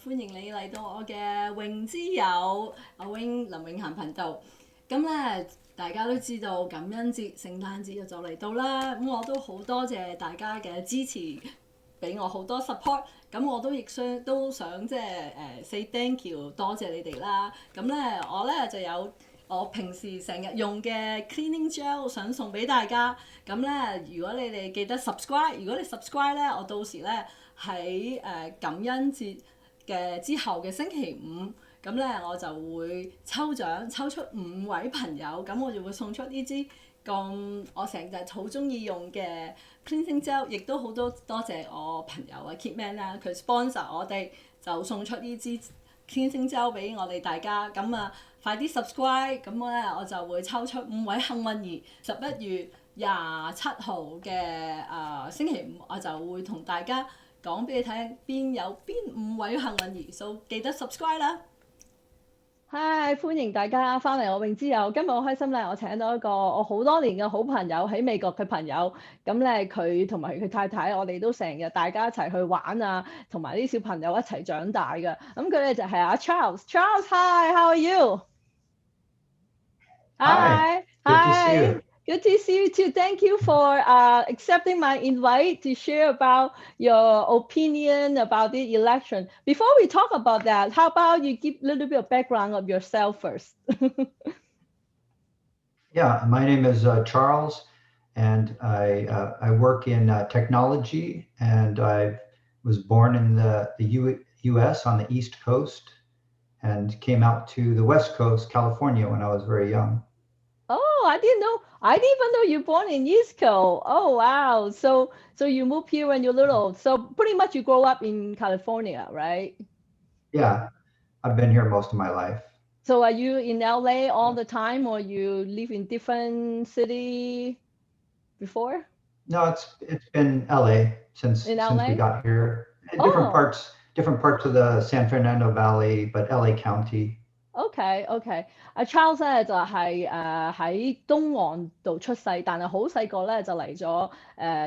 歡迎你嚟到我嘅穎之友阿 Wing 林永嫻頻道。咁咧，大家都知道感恩節、聖誕節就嚟到啦。咁我都好多謝大家嘅支持，俾我好多 support。咁我都亦都想即係say thank you，多謝你哋啦。咁咧，我咧就有我平時成日用嘅 cleaning gel 想送俾大家。咁咧，如果你哋記得 subscribe，如果你 subscribe 咧，我到時咧喺感恩節嘅之後嘅星期五，咁咧我就會抽獎，抽出5位朋友，咁我就會送出呢支咁我成日好中意用嘅 cleansing gel， 亦都好多謝我朋友啊 Kitman 啦，佢 sponsor 我哋就送出呢支 cleansing gel 俾我哋大家，咁啊快啲 subscribe，咁咧我就會抽出5位幸運兒，11月27號嘅星期五，我就會同大家講俾你聽有邊5位幸運兒，所以記得 subscribe 啦。Hi，歡迎大家翻嚟我穎之友。今日好開心咧，我請到一個我好多年嘅好朋友喺美國嘅朋友。咁咧佢同埋佢太太，我哋都成日大家一齊去玩啊，同埋啲小朋友一齊長大嘅。咁佢哋就係阿 Charles。Charles，Hi，how are you？ Hi， good to see you. Good to see you too. Thank you for accepting my invite to share about your opinion about the election. Before we talk about that, how about you give a little bit of background of yourself first? Yeah, my name is Charles, and I work in technology, and I was born in the U.S. on the East Coast and came out to the West Coast, California, when I was very young. Oh, I didn't even know you're born in East Coast. Oh, wow. So you moved here when you're little. So pretty much you grow up in California, right? Yeah, I've been here most of my life. So are you in LA all the time, or you live in different city before? No, it's been LA since we got here. Different parts of the San Fernando Valley, but LA County. OK， 阿 Charles 咧就係喺東岸度出世，但係好細個咧就嚟咗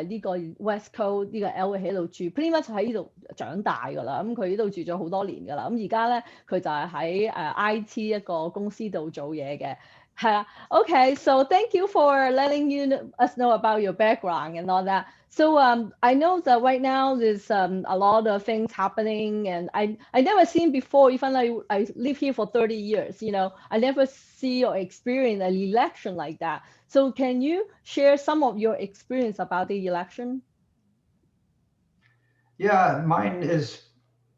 呢個 West Coast 呢個 LA 喺度住 ，pretty much 喺呢度長大㗎啦。咁佢呢度住咗好多年㗎啦。咁而家咧佢就係喺IT 一個公司度做嘢嘅。係啦，OK， so thank you for letting us know about your background and all that. So I know that right now there's a lot of things happening, and I never seen before. Even though I live here for 30 years, I never see or experience an election like that. So can you share some of your experience about the election? Yeah, mine is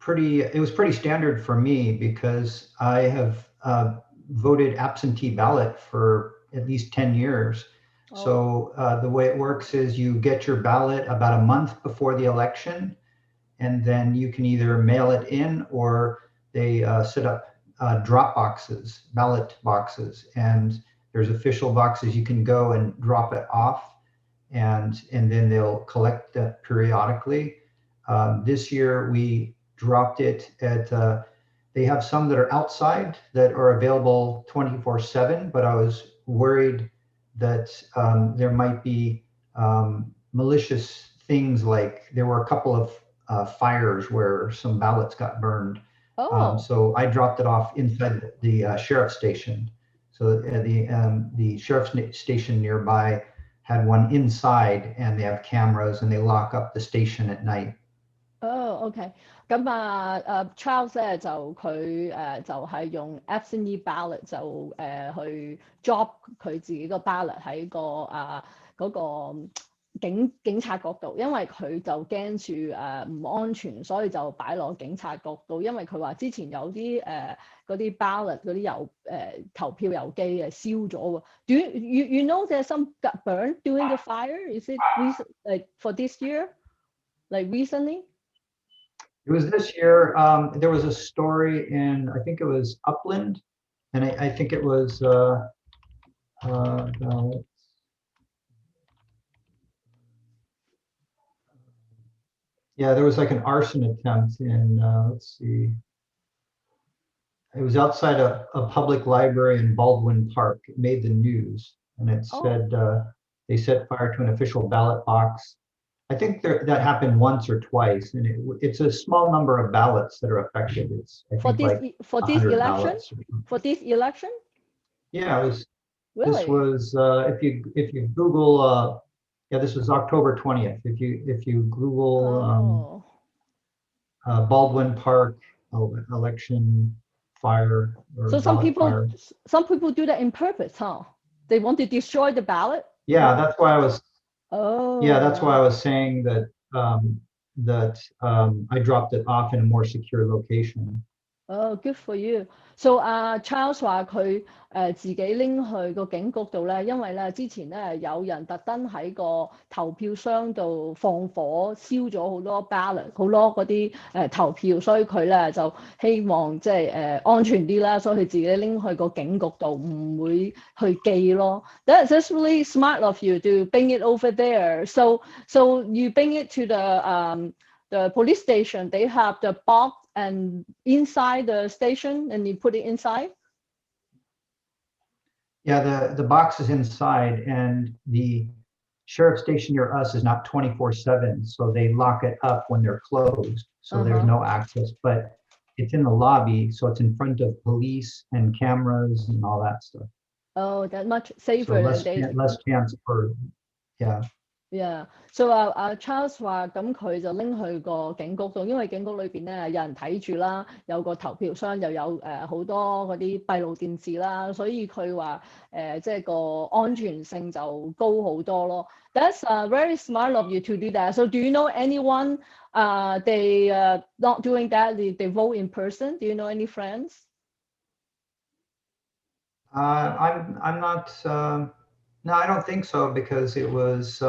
it was pretty standard for me because I have voted absentee ballot for at least 10 years. Oh. So the way it works is you get your ballot about a month before the election, and then you can either mail it in or they set up drop boxes, ballot boxes, and there's official boxes you can go and drop it off, and then they'll collect that periodically. This year we dropped it at they have some that are outside that are available 24/7, but I was worried that there might be malicious things, like there were a couple of fires where some ballots got burned. Oh. So I dropped it off inside the sheriff's station. So the sheriff's station nearby had one inside, and they have cameras, and they lock up the station at night. Oh, OK。咁Charles 咧就佢就係用 absentee ballot 就去 drop 佢自己個 ballot 喺嗰個警察局度，因為佢就驚住唔安全，所以就擺落警察局度。因為佢話之前有啲嗰啲 ballot 嗰啲投票郵機燒咗喎。Do you know there's some got burned during the fire? Is it like for this year, like recently? It was this year. There was a story in, I think it was Upland, and I think it was yeah, there was like an arson attempt in let's see, it was outside a public library in Baldwin Park. It made the news, and it said they set fire to an official ballot box I think that happened once or twice, and it's a small number of ballots that are affected. It's I For think this like for this 100 election? ballots. For this election? Yeah, this Really? was if you Google yeah, this was October 20th. If you Google Baldwin Park election fire or So ballot fire. some people do that in purpose, huh? They want to destroy the ballot. Yeah, that's why I was. Oh. Yeah, that's why I was saying that I dropped it off in a more secure location. Oh, good for you. So Charles 話佢自己拎去個警局度咧，因為咧之前咧有人特登喺個投票箱度放火燒咗好多 ballot，好多嗰啲投票，所以佢咧就希望即係安全啲啦，所以佢自己拎去個警局度，唔會去寄咯。That's really smart of you to bring it over there. So you bring it to the police station. They have the box and inside the station, and you put it inside. Yeah, the box is inside, and the sheriff station near us is not 24/7, so they lock it up when they're closed, so there's no access. But it's in the lobby, so it's in front of police and cameras and all that stuff. Oh, that's much safer So than less chance for, yeah. Yeah, so Charles 話咁佢就拎去個警局度，因為警局裏邊咧有人睇住啦，有個投票箱，又有好多嗰啲閉路電視啦，所以佢話即係個安全性就高好多咯。That's very smart of you to do that. So do you know anyone they not doing that? They vote in person. Do you know any friends? I'm not. No, I don't think so because it was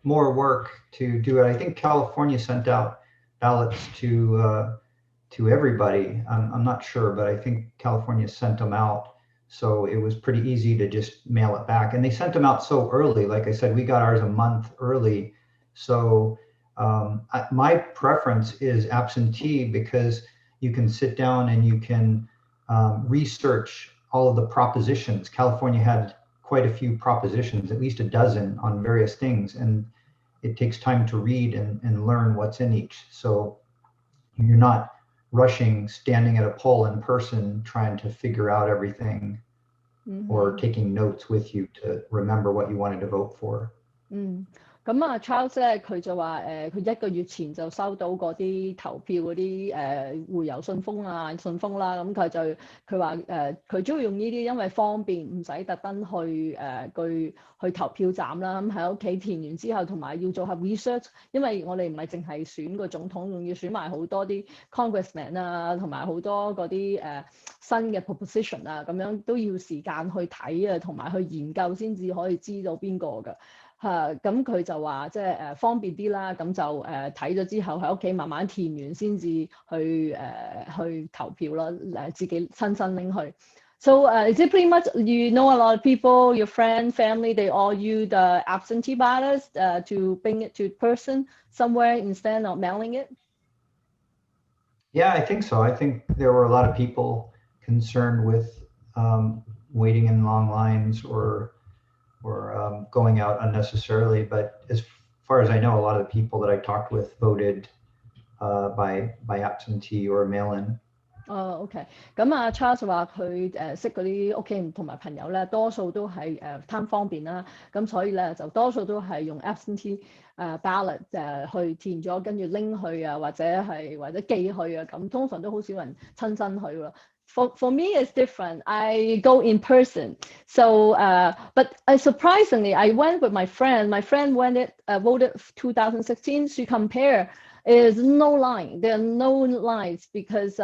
more work to do it. I think California sent out ballots to everybody. I'm not sure, but I think California sent them out. So it was pretty easy to just mail it back. And they sent them out so early. Like I said, we got ours a month early. So my preference is absentee because you can sit down and you can research all of the propositions. California had quite a few propositions, at least a dozen on various things, and it takes time to read and learn what's in each. So you're not rushing, standing at a poll in person, trying to figure out everything or taking notes with you to remember what you wanted to vote for. 咁Charles 咧，佢就話佢1個月前就收到嗰啲投票嗰啲回郵信封啦，咁佢話佢中意用呢啲，因為方便，唔使特登去投票站啦，咁喺屋企填完之後，同埋要做下 research， 因為我哋唔係淨係選個總統，仲要選埋好多啲 congressman 啊，同埋好多嗰啲新嘅 proposition 啊，咁樣都要時間去睇啊，同埋去研究先至可以知道邊個㗎。咁佢就話即係方便啲啦，咁就睇咗之後喺屋企慢慢填完先至去投票啦，自己親身拎去。So is it pretty much you know a lot of people, your friend, family, they all use the absentee ballots to bring it to person somewhere instead of mailing it? Yeah, I think so. I think there were a lot of people concerned with waiting in long lines or going out unnecessarily. But as far as I know, a lot of the people that I talked with voted by absentee or mail-in. OK， 咁Charles 話佢識嗰啲屋企人同埋朋友咧，多數都係貪方便啦，咁所以咧就多數都係用 absentee ballot 去填咗，跟住拎去啊，或者寄去啊，咁通常都好少人親身去咯。For me, it's different. I go in person. So, but surprisingly, I went with my friend. My friend voted 2016. She compared. There's no line. There are no lines because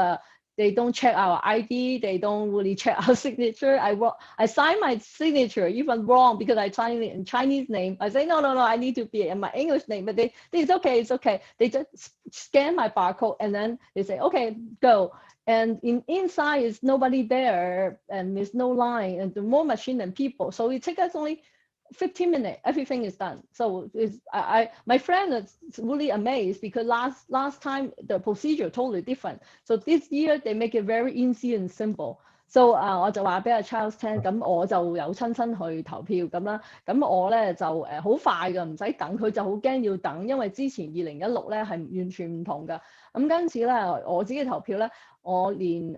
they don't check our ID. They don't really check our signature. I signed my signature even wrong because I signed it in Chinese name. I say no. I need to be in my English name. But it's okay. They just scan my barcode and then they say okay, go. And inside is nobody there, and there's no line, and the more machine than people. So it takes us only 15 minutes. Everything is done. So my friend is really amazed because last time the procedure totally different. So this year they make it very easy and simple. So 我就話俾阿 Charles 聽，咁我就有親身去投票咁啦。咁我咧就好快㗎，唔使等。佢就好驚要等，因為之前2016咧係完全唔同㗎。咁跟住咧，我自己投票咧，我連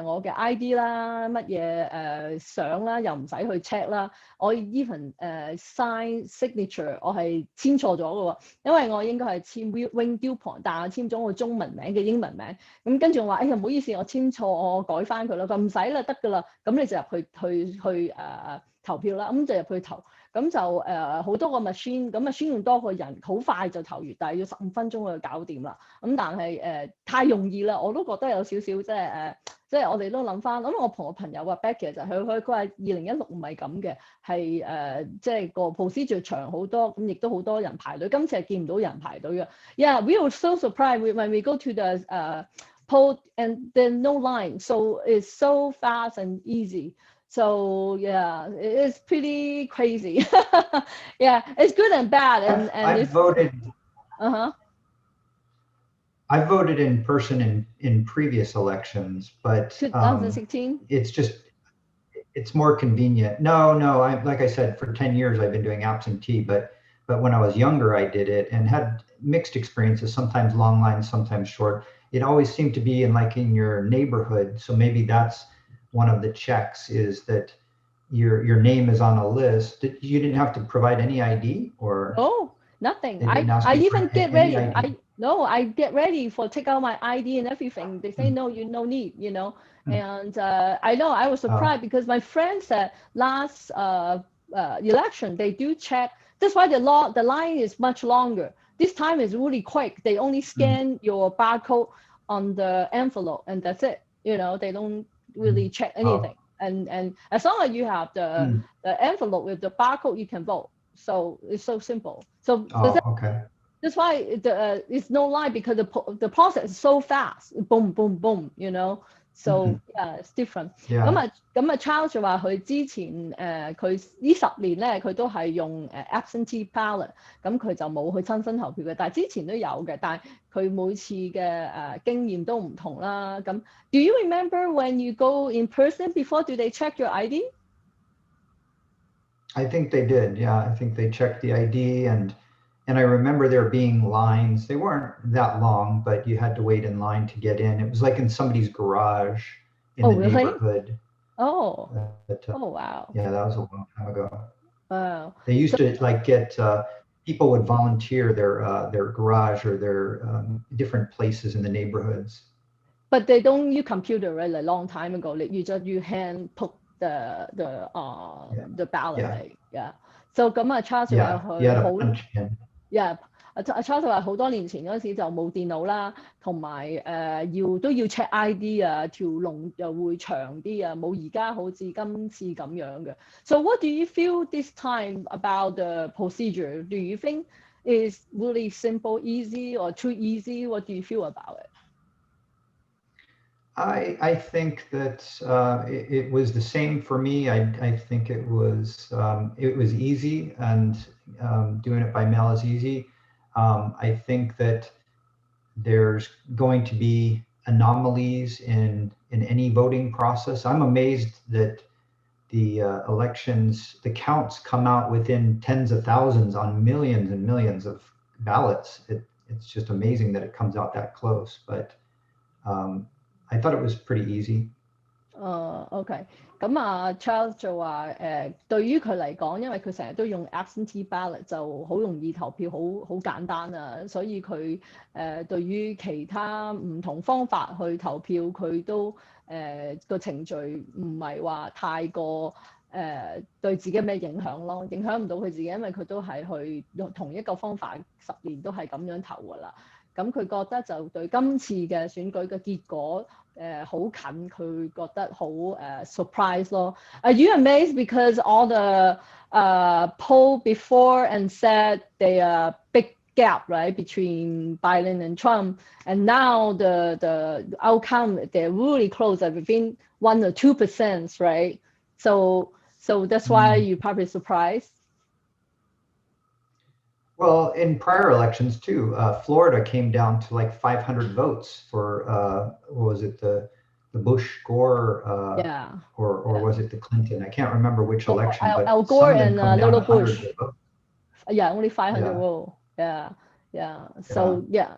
我嘅 ID 啦、乜嘢相啦，又唔使去 check 啦。我 even sign signature 我係簽錯咗嘅喎，因為我應該係簽 Wing Dupont，但係我簽咗我中文名嘅英文名。咁跟住我話：哎呀，唔好意思，我簽錯，我改翻佢啦。佢唔使啦，得㗎啦。咁你就入去投票啦。咁就入去投。咁就好多個 machine，咁 machine 用多個人，好快就投完，但係要15分鐘就搞掂啦。咁但係太容易啦，我都覺得有少少即係我哋都諗翻。咁我同我朋友話 Becky 就佢話2016唔係咁嘅，係即係個 procedure 長好多，咁亦都好多人排隊。今次係見唔到人排隊嘅。Yeah, we were so surprised when we go to the poll and there's no line, so it's so fast and easy. So yeah, it's pretty crazy. Yeah, it's good and bad. And I voted. Uh-huh. I voted in person in previous elections, but 2016. It's more convenient. No, like I said, for 10 years I've been doing absentee, but when I was younger I did it and had mixed experiences, sometimes long lines, sometimes short. It always seemed to be in your neighborhood, so maybe that's one of the checks is that your name is on a list. You didn't have to provide any ID or? Oh, nothing. I even get ready. I get ready for take out my ID and everything. They say no, you no need, you know. And I know I was surprised because my friend said last election they do check. That's why the line is much longer. This time is really quick. They only scan your barcode on the envelope and that's it. You know, they don't really check anything. And as long as you have the envelope with the barcode, you can vote. So it's so simple. So okay. That's why it's no line because the process is so fast. Boom, boom, boom. You know. So yeah, it's different. 咁啊 Charles 就話佢之前佢呢10年咧，佢都係用absentee ballot，咁佢就冇去親身投票嘅。但係之前都有嘅，但係佢每次嘅經驗都唔同啦。咁 Do you remember when you go in person before? Do they check your ID? I think they did. Yeah, I think they checked the ID and I remember there being lines. They weren't that long, but you had to wait in line to get in. It was like in somebody's garage in the really? neighborhood. Oh. Oh wow. Yeah, that was a long time ago. Wow. They used to like get people would volunteer their garage or their different places in the neighborhoods. But they don't use computer, right? Like long time ago, you just hand put the ballot, right? Yeah. So 咁啊 Charles 話佢好。Yeah， 阿 Charles 話好多年前嗰陣時就冇電腦啦，同埋都要 check ID 啊，條龍又會長啲啊，冇而家好似今次咁樣嘅。So what do you feel this time about the procedure? Do you think it's really simple, easy, or too easy? What do you feel about it? I think that it was the same for me. I think it was easy, and doing it by mail is easy. I think that there's going to be anomalies in any voting process. I'm amazed that the elections, the counts come out within tens of thousands on millions and millions of ballots. It's just amazing that it comes out that close, but I thought it was pretty easy. OK， 咁啊 Charles 就話對於佢嚟講，因為佢成日都用 absentee ballot 就好容易投票，好簡單啊，所以佢對於其他唔同方法去投票，佢都個程序唔係話太過對自己有咩影響咯，影響唔到佢自己，因為佢都係去用同一個方法10年都係咁樣投㗎啦。咁佢覺得就對今次嘅選舉嘅結果好近，佢覺得好surprise 咯。Are you amazed because all the poll before and said they are big gap, right, between Biden and Trump, and now the outcome they're really close, within 1 or 2%, right? So that's why you're probably surprised. Well, in prior elections too, Florida came down to like 500 votes for what was it, the Bush Gore Yeah. or was it the Clinton? I can't remember which election, but Al some Gore of them and come down Little to hundreds Bush. of votes. Yeah, only 500 Yeah. vote. Yeah. So yeah.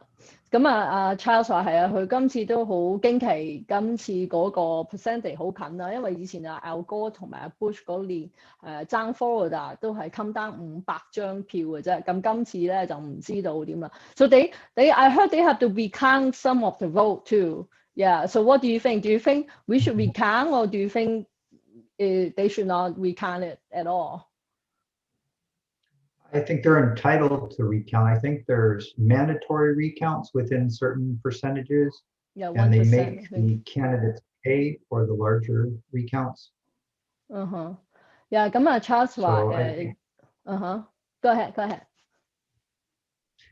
咁Charles 話係啊，佢今次都好驚奇，今次嗰個 percentage 好近啦，因為以前Al Gore 同埋Bush 嗰年爭 Florida 都係 come down 500張票嘅啫，咁今次咧就唔知道點啦。So I heard they have to recount some of the vote too. Yeah. So what do you think? Do you think we should recount, or do you think they should not recount it at all? I think they're entitled to recount. I think there's mandatory recounts within certain percentages, Yeah, 1%, and they make the candidates pay for the larger recounts. Yeah, 咁Charles 話 Go ahead.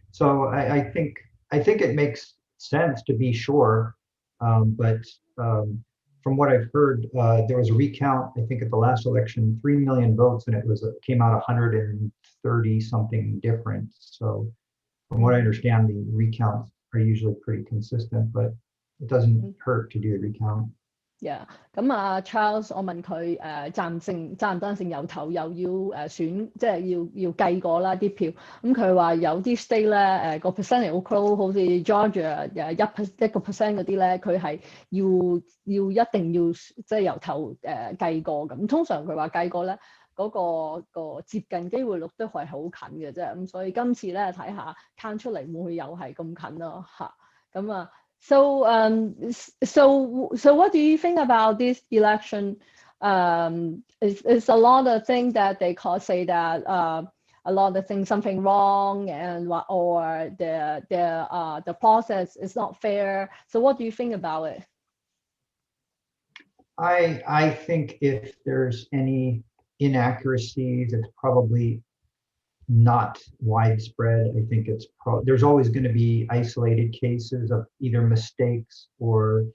So I think it makes sense to be sure, but from what I've heard, there was a recount, I think at the last election, 3 million votes, and it came out 130 something different. So from what I understand, the recounts are usually pretty consistent, but it doesn't hurt to do a recount. Yeah, 咁Charles 我問佢贊唔贊成由頭又要選，即係要計過啦啲票。咁佢話有啲 state 咧個 percentage 好 close， 好似 Georgia 1% 嗰啲咧，佢係一定要即係由頭計過咁。通常佢話計過咧嗰個接近機會率都係好近嘅啫。咁所以今次咧睇下 count 出嚟會唔會又係咁近咯嚇。咁So what do you think about this election? It's a lot of things that they say that a lot of things something wrong or the process is not fair. So what do you think about it? I think if there's any inaccuracies, it's probably not widespread. I think there's always going to be isolated cases of either mistakes or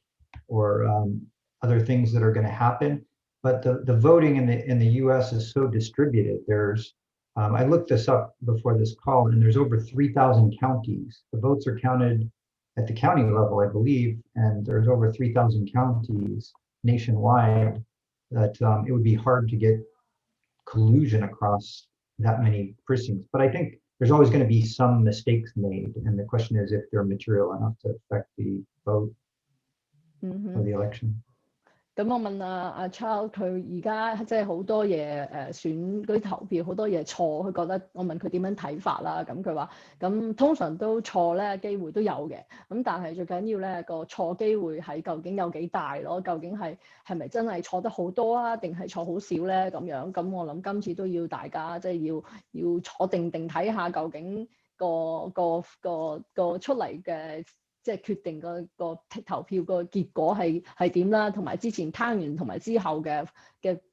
other things that are going to happen. But the voting in the U.S. is so distributed. There's I looked this up before this call, and there's over 3,000 counties. The votes are counted at the county level, I believe, and there's over 3,000 counties nationwide. That it would be hard to get collusion across that many precincts, but I think there's always going to be some mistakes made, and the question is if they're material enough to affect the vote of the election. 咁我問Charles 佢而家即係好多嘢選嗰啲投票好多嘢錯，佢覺得我問佢點樣睇法啦，咁佢話咁通常都錯咧機會都有嘅，咁但係最緊要咧個錯機會係究竟有幾大咯？究竟係咪真係錯得好多啊，定係錯好少咧？咁樣咁我諗今次都要大家即係要坐定睇下究竟個出嚟嘅。即係決定個投票個結果係點啦，同埋之前攤完同埋之後嘅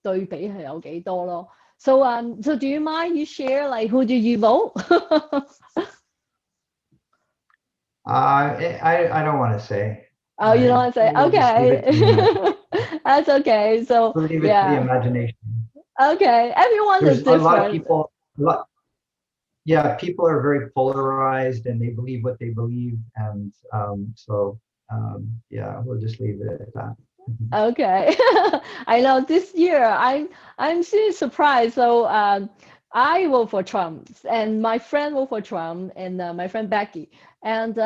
對比係有幾多咯。So do you mind you share like who do you vote? I don't want to say. Oh, you don't want to say? Okay. That's okay. So we'll leave it to the imagination. Okay. Everyone is different. A lot of people. Yeah, people are very polarized and they believe what they believe, and yeah, we'll just leave it at that. Okay. I know this year I'm still surprised. So I vote for Trump, and my friend vote for Trump, and my friend Becky, and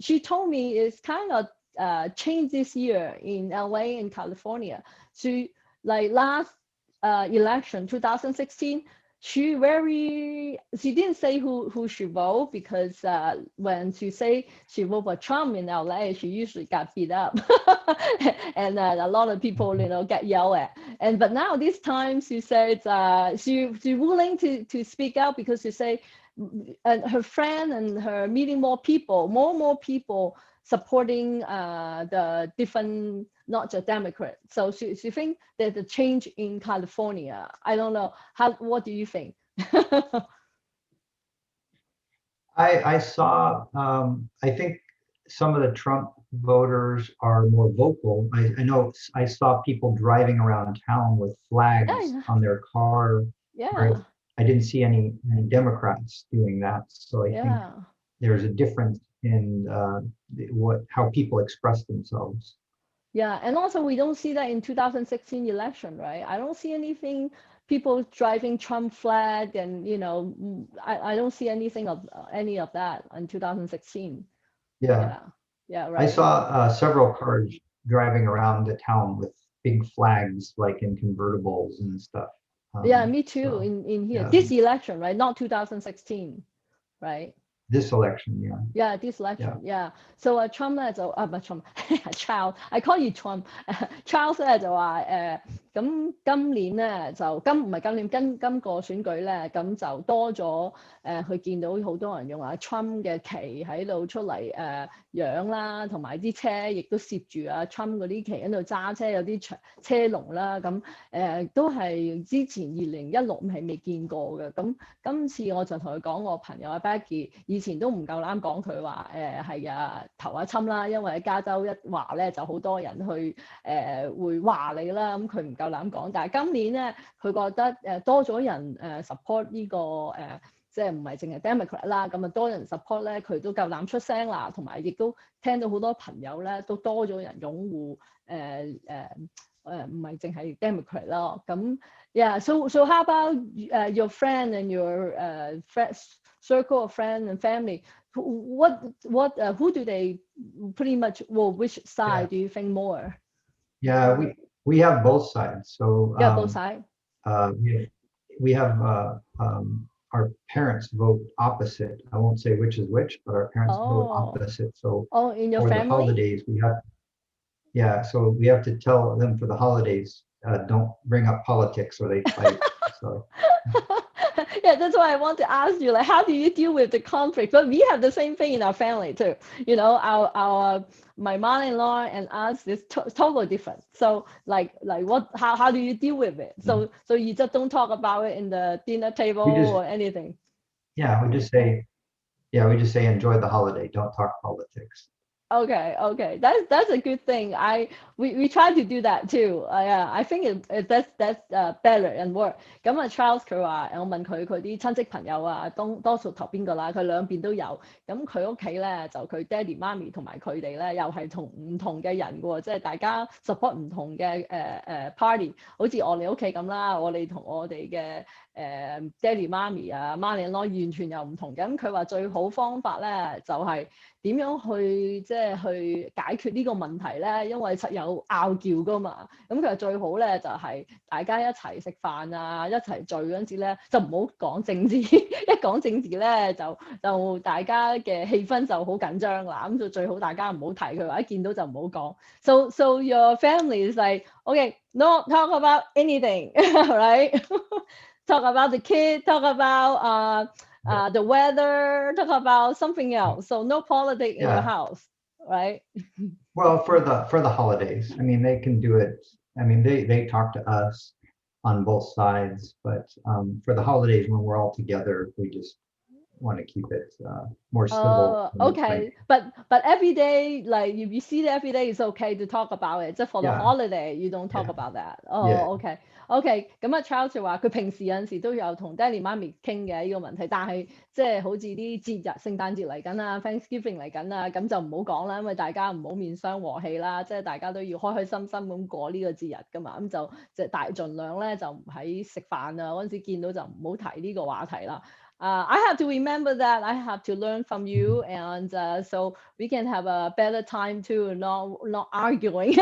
she told me it's kind of changed this year in LA and California. So like last election 2016. She didn't say who she vote because when she say she vote for Trump in LA, she usually got beat up, and a lot of people get yelled at. But now this time she says she's willing to speak out because she say her friend and her meeting more people supporting the different, not just Democrats. So she thinks there's a change in California. I don't know. What do you think? I saw, I think some of the Trump voters are more vocal. I know I saw people driving around town with flags on their car. Yeah. I didn't see any Democrats doing that. So I think there's a difference in how people express themselves. Yeah, and also we don't see that in 2016 election, right? I don't see anything, people driving Trump flag, and I don't see anything of any of that in 2016. Yeah, Yeah, I right. saw several cars driving around the town with big flags, like in convertibles and stuff. Yeah, me too. So In here, yeah, this election, right? Not 2016, right? this election, yeah, Yeah, this election, yeah. So Trump 咧就唔係 Trump，Charles，I call you Trump。Charles 咧就話咁今年咧就唔係今年今個選舉咧，咁就多咗佢見到好多人用阿 Trump 嘅旗喺度出嚟揚啦，同埋啲車亦都攝住阿 Trump 嗰啲旗喺度揸車，有啲車龍啦，咁都係之前2016係未見過嘅。咁今次我就同佢講，我朋友阿 Becky 以前都唔夠膽講佢話係投阿侵啦，因為喺加州一話咧就好多人去會話你啦，咁佢唔夠膽講。但係今年咧，佢覺得多咗人support 呢個即係唔係淨係 Democrat 啦，咁啊多人 support 咧，佢都夠膽出聲啦，同埋亦都聽到好多朋友咧都多咗人擁護唔係淨係 Democrat 咯。咁 yeah, so how about your friend and your circle of friends and family? Who do they pretty much, well, which side do you think more? Yeah, we have both sides. So Yeah, both sides. We have our parents vote opposite. I won't say which is which, but our parents vote opposite. So in your for family? the holidays, so we have to tell them for the holidays, don't bring up politics or they fight. So yeah, that's why I want to ask you, like, how do you deal with the conflict? But we have the same thing in our family too. My mother-in-law and us is totally different. So how do you deal with it? So you just don't talk about it in the dinner table or anything. Yeah, we just say enjoy the holiday. Don't talk politics. Okay, that's a good thing. We try to do that too. Yeah, I think that's better and work. 咁啊 Charles 佢話我問佢啲親戚朋友啊，多數投邊個啦？佢兩邊都有。咁佢屋企咧就佢爹哋媽咪同埋佢哋咧又係同唔同嘅人嘅喎，即係大家 support 唔同嘅party。好似我哋屋企咁啦，我哋同我哋嘅爹哋媽咪啊媽咪完全又唔同嘅。咁佢話最好方法咧就係點樣去去解決呢個問題咧？因為實有拗撬噶嘛。咁佢話最好咧就係大家一齊食飯啊，一齊聚嗰陣時咧就唔好講政治，一講政治咧就大家嘅氣氛就好緊張啦。咁就最好大家唔好提佢話，一見到就唔好講。So your family is like, okay, no talk about anything, right? Talk about the kid, talk about the weather, talk about something else. So no politics in your house, right? Well, for the holidays, I mean, they can do it. I mean, they talk to us on both sides, but for the holidays when we're all together, we just want to keep it more civil. Okay, but every day, like if you see it every day, it's okay to talk about it. Just for the holiday, you don't talk about that. Okay. 咁啊 Charles 就話佢平時有陣時都有同爹哋媽咪傾嘅呢個問題，但係即係好似啲節日，聖誕節嚟緊啊 ，Thanksgiving 嚟緊啊，咁就唔好講啦，因為大家唔好面傷和氣啦，即係大家都要開開心心咁過呢個節日㗎嘛，咁就盡量咧就唔喺食飯啊嗰陣時見到就唔好提呢個話題啦。I have to remember that. I have to learn from you, and so we can have a better time too. Not arguing.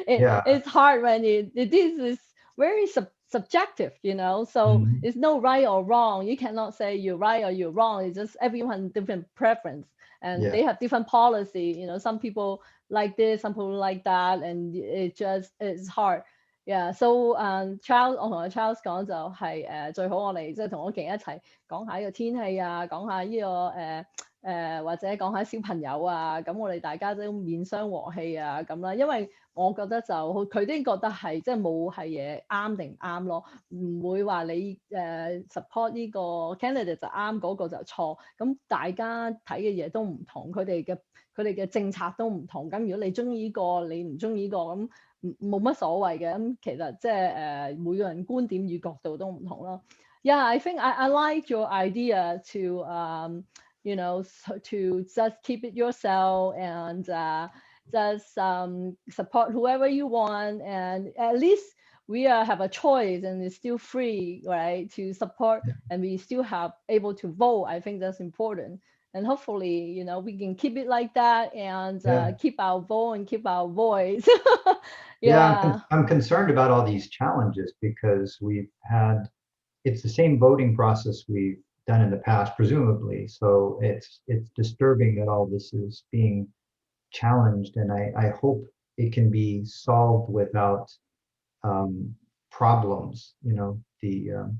It's hard when this is very subjective, So it's no right or wrong. You cannot say you're right or you're wrong. It's just everyone different preference, and they have different policy. Some people like this, some people like that, and it's hard. Yeah, so Charles 我同阿 Charles 講就係最好我哋即係同屋企人一齊講下呢個天氣啊，講下呢個或者講下小朋友啊，咁我哋大家都面傷和氣啊咁啦，因為我覺得就佢哋覺得係即係冇係嘢啱定唔啱咯，唔會話你support 呢個 candidate 就啱，嗰個就錯，咁大家睇嘅嘢都唔同，佢哋嘅政策都唔同，咁如果你中意呢個，你唔中意呢個咁。冇乜所謂嘅，咁其實即係每個人觀點與角度都唔同咯。Yeah, I think I like your idea to to just keep it yourself just support whoever you want, and at least we have a choice and it's still free, right, to support, and we still have able to vote. I think that's important. And hopefully, we can keep it like that, and keep our vote and keep our voice. Yeah. I'm concerned about all these challenges because it's the same voting process we've done in the past, presumably. So it's disturbing that all this is being challenged, and I hope it can be solved without problems, the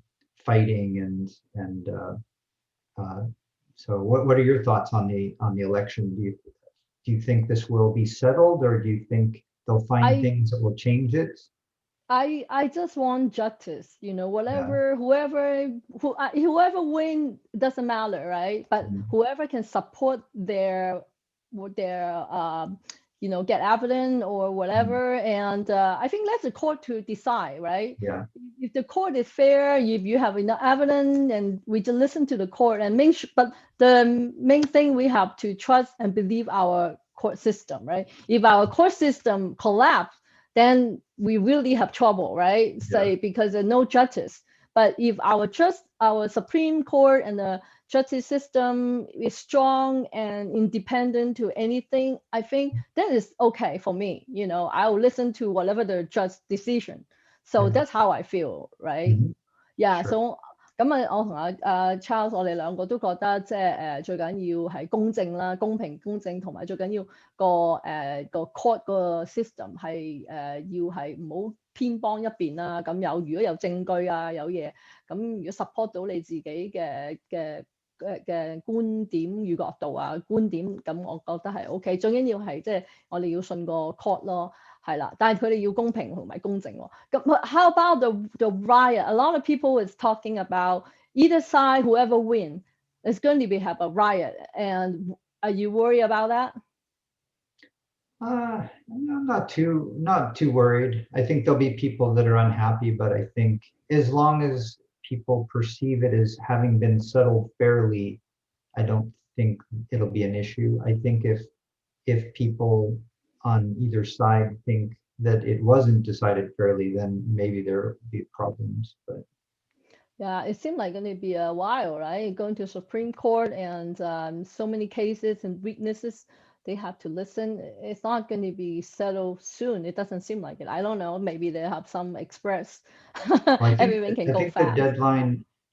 fighting and so what are your thoughts on the election? Do you think this will be settled, or do you think they'll find things that will change it? I just want justice, whoever win doesn't matter, right? But whoever can support their get evidence or whatever, and I think that's the court to decide, right? Yeah. If the court is fair, if you have enough evidence, and we just listen to the court and make sure. But the main thing, we have to trust and believe our court system, right? If our court system collapse, then we really have trouble, right? Say, because there's no justice. But if our Supreme Court and the justice system is strong and independent to anything, I think that is okay for me. I will listen to whatever the judge decision. So that's how I feel, right? Yeah. So 咁啊，我同阿 Charles， 我哋兩個都覺得即係最緊要係公正啦、公平公正，同埋最緊要個 court 個 system 係要係唔好偏幫一邊啦。咁如果有證據啊有嘢，咁如果 support 到你自己嘅觀點與角度啊觀點，咁我覺得係 OK。最緊要係即係我哋要信個 court 咯。係啦，但係佢哋要公平同埋公正喎。咁 how about the riot? A lot of people is talking about either side, whoever win, is going to be have a riot. And are you worried about that? I'm not too worried. I think there'll be people that are unhappy, but I think as long as people perceive it as having been settled fairly, I don't think it'll be an issue. I think if people on either side think that it wasn't decided fairly, then maybe there will be problems. But yeah, it seemed like going to be a while, right? Going to Supreme Court, and so many cases and witnesses, they have to listen. It's not going to be settled soon. It doesn't seem like it. I don't know. Maybe they have some express. Everyone can go fast.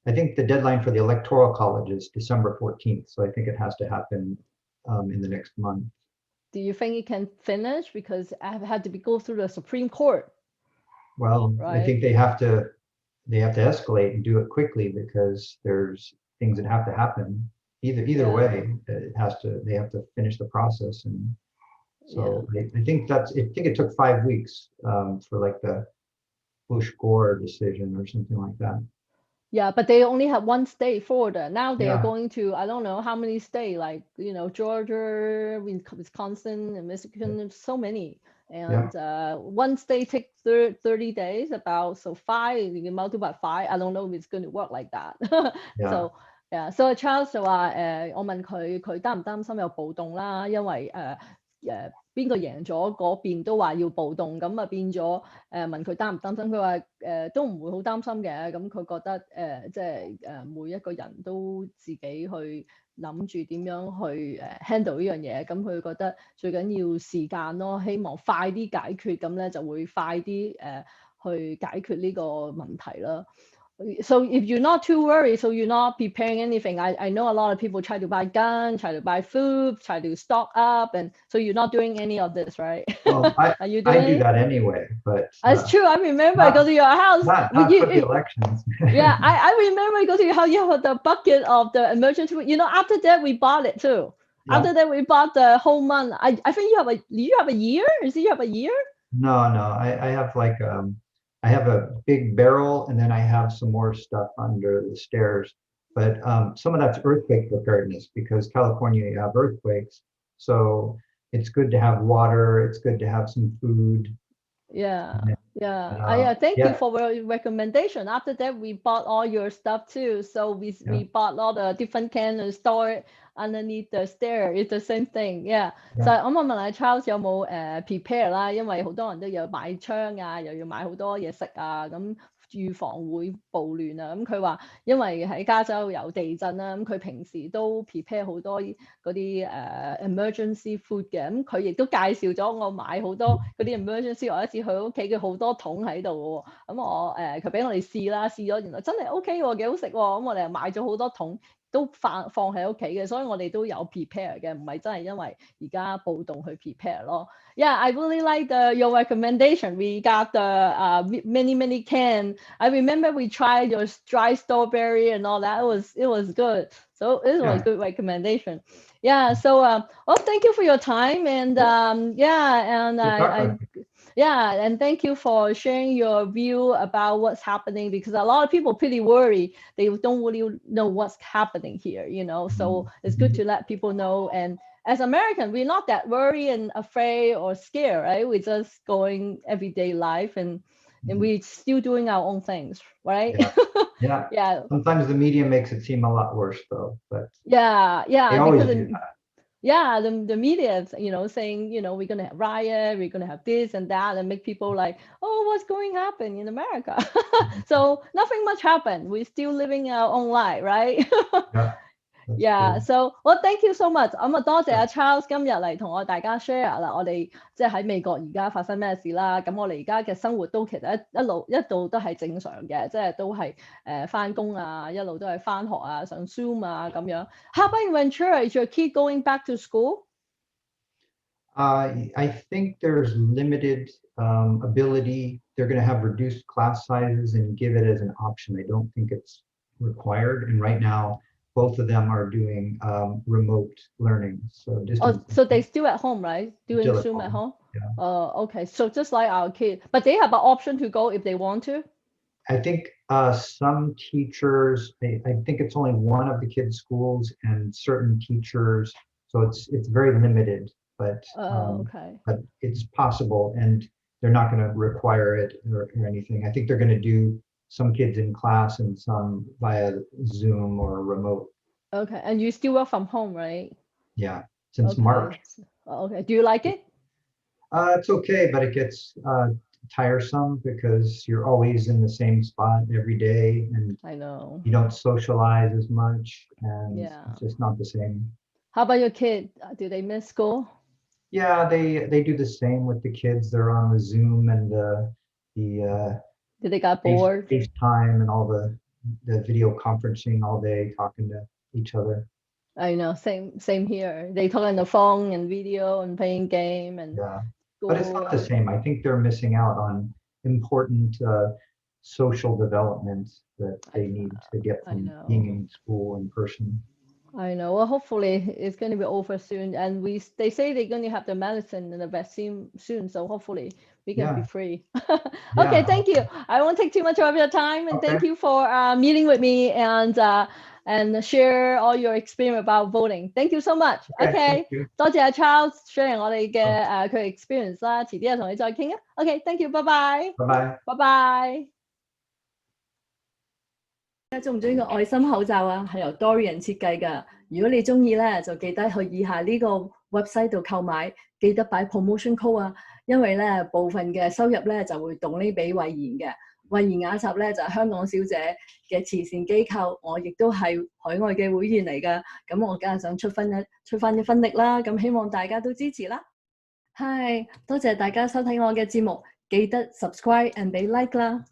I think the deadline for the Electoral College is December 14th. So I think it has to happen in the next month. Do you think it can finish? Because I've had to go through the Supreme Court. Well, right? I think they have to escalate and do it quickly, because there's things that have to happen. Either way, they have to finish the process, and so I think it took 5 weeks for like the Bush-Gore decision or something like that. Yeah, but they only have one state, Florida. Now they are going to, I don't know how many states, like, Georgia, Wisconsin, and Michigan, so many. And one state takes 30 days, so 5, you can multiply 5. I don't know if it's going to work like that. So Charles 就話我問佢擔唔擔心有暴動啦，因為邊個贏咗嗰邊都話要暴動，咁啊變咗問佢擔唔擔心，佢話都唔會好擔心嘅，咁佢覺得即係每一個人都自己去諗住點樣去handle 呢樣嘢，咁佢覺得最緊要時間咯，希望快啲解決，咁咧就會快啲去解決呢個問題啦。So if you're not too worried, so you're not preparing anything. I know a lot of people try to buy guns, try to buy food, try to stock up, and so you're not doing any of this, right? Well, I do that anyway, but that's true. I remember I go to your house. Not for the elections. Yeah, I remember I go to your house. You have the bucket of the emergency. After that we bought it too. Yeah. After that we bought the whole month. I think you have a year. Is it you have a year? No. I have like I have a big barrel, and then I have some more stuff under the stairs. But some of that's earthquake preparedness, because California, you have earthquakes. So it's good to have water. It's good to have some food. Yeah. Thank you for your recommendation. After that, we bought all your stuff too. So we bought all the different cans and store it underneath the stair. It's the same thing. Yeah. 就係我問下 Charles 有冇prepare 啦，因為好多人都有買槍啊，又要買好多嘢食啊，咁預防會暴亂啊。咁佢話因為喺加州有地震啦，咁佢平時都 prepare 好多嗰啲emergency food 嘅。咁佢亦都介紹咗我買好多嗰啲 emergency。我一次去屋企佢好多桶喺度嘅喎。咁佢俾我哋試啦，試咗原來真係 OK 喎，幾好食喎。咁我哋又買咗好多桶。都放喺屋企嘅，所以我哋都有 prepare 嘅，唔係真係因為而家暴動去 prepare 咯。Yeah, I really like your recommendation. We got the many can. I remember we tried your dry strawberry and all that. It was good. So it was a good recommendation. Yeah. So well, thank you for your time and and thank you for sharing your view about what's happening because a lot of people pretty worried. They don't really know what's happening here, So it's good to let people know. And as Americans, we're not that worried and afraid or scared, right? We're just going everyday life and we're still doing our own things, right? Yeah. Sometimes the media makes it seem a lot worse, though. But yeah, they always do that. Yeah, the media, saying, we're going to have riot, we're going to have this and that, and make people like, oh, what's going to happen in America? So nothing much happened. We're still living our own life, right? Yeah. So, well, thank you so much. 咁多謝阿 Charles 今日嚟同我大家 share 啦，我哋即係喺美國而家發生咩事啦。咁我哋而家嘅生活都其實一路都係正常嘅，即係都係返工啊，一路都係返學啊，上 Zoom 啊咁樣。How about in Ventura? Is your kid going back to school? I think there's limited ability. They're going to have reduced class sizes and give it as an option. I don't think it's required. And right now, both of them are doing remote learning. So they still at home, right? Doing Zoom at home? Yeah. Okay. So just like our kids, but they have an option to go if they want to? I think some teachers, I think it's only one of the kids' schools and certain teachers, so it's very limited, but but it's possible and they're not going to require it or anything. I think they're going to do some kids in class and some via Zoom or remote. Okay, and you still work from home, right? Yeah, since March. Okay, do you like it? It's okay, but it gets tiresome because you're always in the same spot every day and I know you don't socialize as much and it's just not the same. How about your kid? Do they miss school? Yeah, they do the same with the kids. They're on the Zoom and did they got bored? FaceTime and all the video conferencing all day talking to each other. I know, same here. They talk on the phone and video and playing game and but it's not the same. I think they're missing out on important social development that they need to get from being in school in person. I know. Well, hopefully it's going to be over soon, and they say they're going to have the medicine and the vaccine soon. So hopefully we can be free. Okay, thank you. I won't take too much of your time, and thank you for meeting with me and share all your experience about voting. Thank you so much. Okay, 多謝阿 Charles share 我哋嘅佢 experience 啦，遲啲又同你再傾啊。Okay, thank you. Bye bye. Bye bye. Bye bye. 大家中唔中意個愛心口罩啊？係由 Dorian 設計㗎。如果你中意咧，就記得去以下呢個 website 度購買，記得擺 promotion code 啊。因為咧部分嘅收入咧就會donate俾慧妍嘅。慧妍雅集咧就係香港小姐嘅慈善機構，我亦都係海外嘅會員嚟㗎。咁我梗係想出翻一分力啦。咁希望大家都支持啦。Hi，多謝大家收睇我嘅節目，記得 subscribe and 俾 like 啦。